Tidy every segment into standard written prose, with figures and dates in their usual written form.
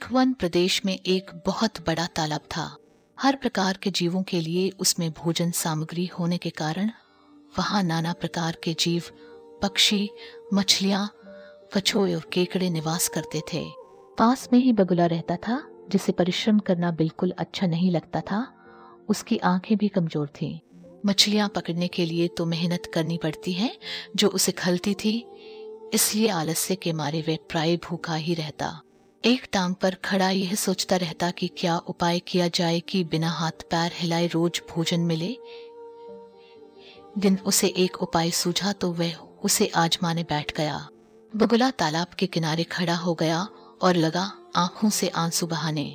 एक वन प्रदेश में एक बहुत बड़ा तालाब था। हर प्रकार के जीवों के लिए उसमें भोजन सामग्री होने के कारण वहां नाना प्रकार के जीव, पक्षी, मछलियां, कछुए और केकड़े निवास करते थे। पास में ही बगुला रहता था, जिसे परिश्रम करना बिल्कुल अच्छा नहीं लगता था। उसकी आंखें भी कमजोर थीं। मछलियां पकड़ने के लिए तो मेहनत करनी पड़ती है, जो उसे खलती थी, इसलिए आलस्य के मारे वह प्राय भूखा ही रहता। एक टांग पर खड़ा यह सोचता रहता कि क्या उपाय किया जाए कि बिना हाथ पैर हिलाए रोज भोजन मिले। दिन उसे एक उपाय सूझा तो वह उसे आजमाने बैठ गया। बगुला तालाब के किनारे खड़ा हो गया और लगा आंखों से आंसू बहाने।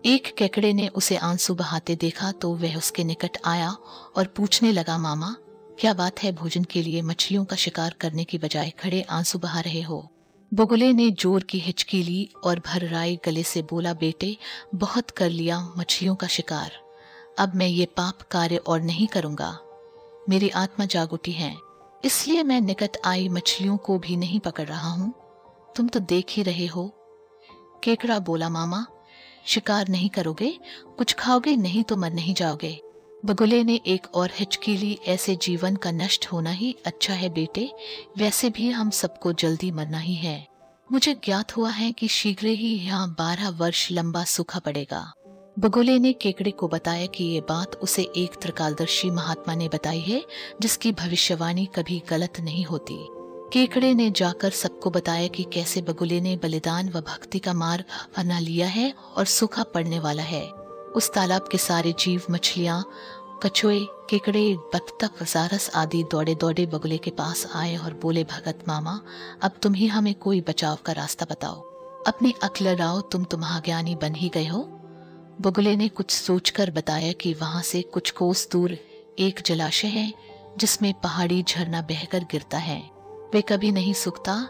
एक केकड़े ने उसे आंसू बहाते देखा तो वह उसके निकट आया और पूछने लगा, मामा क्या बात है, भोजन के लिए मछलियों का शिकार करने की बजाय खड़े आंसू बहा रहे हो। बगुले ने जोर की हिचकी ली और भर्राए गले से बोला, बेटे बहुत कर लिया मछलियों का शिकार, अब मैं ये पाप कार्य और नहीं करूंगा। मेरी आत्मा जाग उठी है, इसलिए मैं निकट आई मछलियों को भी नहीं पकड़ रहा हूं। तुम तो देख ही रहे हो। केकड़ा बोला, मामा शिकार नहीं करोगे, कुछ खाओगे नहीं तो मर नहीं जाओगे। बगुले ने एक और हिचकी ली, ऐसे जीवन का नष्ट होना ही अच्छा है बेटे, वैसे भी हम सबको जल्दी मरना ही है। मुझे ज्ञात हुआ है कि शीघ्र ही यहाँ 12 वर्ष लंबा सूखा पड़ेगा। बगुले ने केकड़े को बताया कि ये बात उसे एक त्रिकालदर्शी महात्मा ने बताई है, जिसकी भविष्यवाणी कभी गलत नहीं होती। केकड़े ने जाकर सबको बताया कि कैसे बगुले ने बलिदान व भक्ति का मार्ग अपना लिया है और सूखा पड़ने वाला है। उस तालाब के सारे जीव, मछलियां, कछुए, केकड़े, बत्तख, सारस आदि दौड़े दौड़े बगुले के पास आए और बोले, भगत मामा अब तुम ही हमें कोई बचाव का रास्ता बताओ। अपनी अक्ल लगाओ, तुम महाज्ञानी बन ही गए हो। बगुले ने कुछ सोचकर बताया कि वहां से कुछ कोस दूर एक जलाशय है, जिसमें पहाड़ी झरना बहकर गिरता है। वे कभी नहीं सूखता।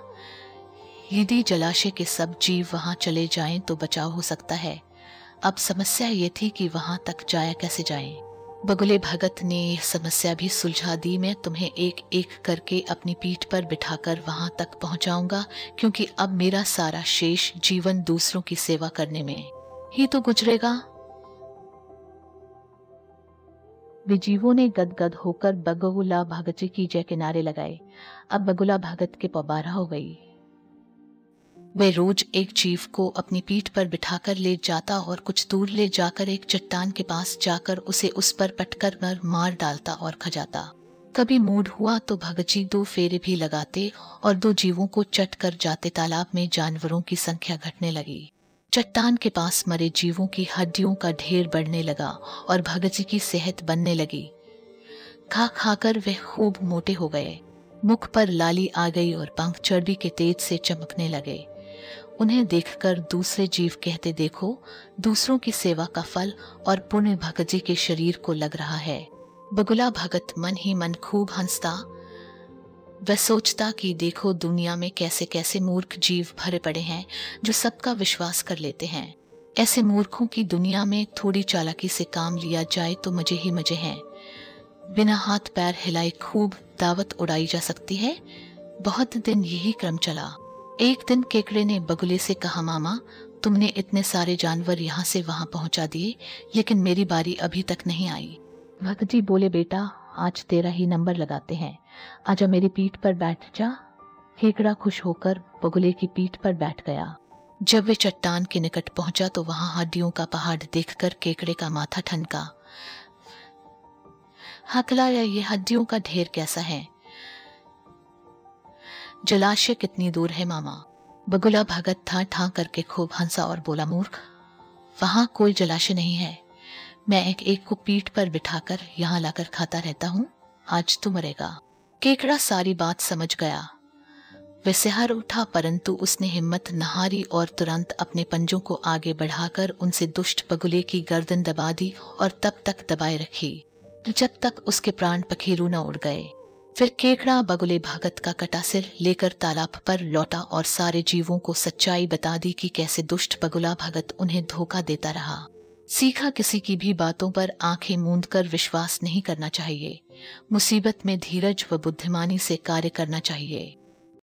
यदि जलाशय के सब जीव वहां चले जाएं तो बचाव हो सकता है। अब समस्या ये थी कि वहां तक जाया कैसे जाएं। बगुले भगत ने यह समस्या भी सुलझा दी। मैं तुम्हें एक एक करके अपनी पीठ पर बिठाकर वहां तक पहुंचाऊंगा, क्योंकि अब मेरा सारा शेष जीवन दूसरों की सेवा करने में ही तो गुजरेगा। वे जीवों ने गदगद होकर बगुला भगत जी की जय के नारे लगाए। अब बगुला भगत के पबारा हो गई। वे रोज एक जीव को अपनी पीठ पर बिठाकर ले जाता और कुछ दूर ले जाकर एक चट्टान के पास जाकर उसे उस पर पटकर मार डालता और खा जाता। कभी मूड हुआ तो भगत जी 2 फेरे भी लगाते और 2 जीवों को चट कर जाते। तालाब में जानवरों की संख्या घटने लगी। चट्टान के पास मरे जीवों की हड्डियों का ढेर बढ़ने लगा और भगत जी की सेहत बनने लगी। खा खाकर वे खूब मोटे हो गए। मुख पर लाली आ गई और पंख चर्बी के तेज से चमकने लगे। उन्हें देखकर दूसरे जीव कहते, देखो दूसरों की सेवा का फल और पुण्य भगत जी के शरीर को लग रहा है। बगुला भगत मन ही मन खूब हंसता। वह सोचता कि देखो दुनिया में कैसे कैसे मूर्ख जीव भरे पड़े हैं, जो सबका विश्वास कर लेते हैं। ऐसे मूर्खों की दुनिया में थोड़ी चालाकी से काम लिया जाए तो मजे ही मजे हैं। बिना हाथ पैर हिलाए खूब दावत उड़ाई जा सकती है। बहुत दिन यही क्रम चला। एक दिन केकड़े ने बगुले से कहा, मामा तुमने इतने सारे जानवर यहाँ से वहां पहुंचा दिए, लेकिन मेरी बारी अभी तक नहीं आई। भगत जी बोले, बेटा आज तेरा ही नंबर लगाते हैं, आजा मेरी पीठ पर बैठ जा। केकड़ा खुश होकर बगुले की पीठ पर बैठ गया। जब वे चट्टान के निकट पहुंचा तो वहां हड्डियों का पहाड़ देखकर केकड़े का माथा ठनका। हकलाया, ये हड्डियों का ढेर कैसा है? जलाशय कितनी दूर है मामा? बगुला भगत था ठां करके खूब हंसा और बोला, मूर्ख वहां कोई जलाशय नहीं है। मैं एक एक को पीठ पर बिठाकर यहाँ लाकर खाता रहता हूँ, आज तू मरेगा। केकड़ा सारी बात समझ गया। वह सिहर उठा, परंतु उसने हिम्मत न हारी और तुरंत अपने पंजों को आगे बढ़ाकर उनसे दुष्ट बगुले की गर्दन दबा दी और तब तक दबाए रखी जब तक उसके प्राण पखेरु न उड़ गए। फिर केकड़ा बगुले भगत का कटा सिर लेकर तालाब पर लौटा और सारे जीवों को सच्चाई बता दी कि कैसे दुष्ट बगुला भगत उन्हें धोखा देता रहा। सीखा, किसी की भी बातों पर आंखें मूंद कर विश्वास नहीं करना चाहिए। मुसीबत में धीरज व बुद्धिमानी से कार्य करना चाहिए।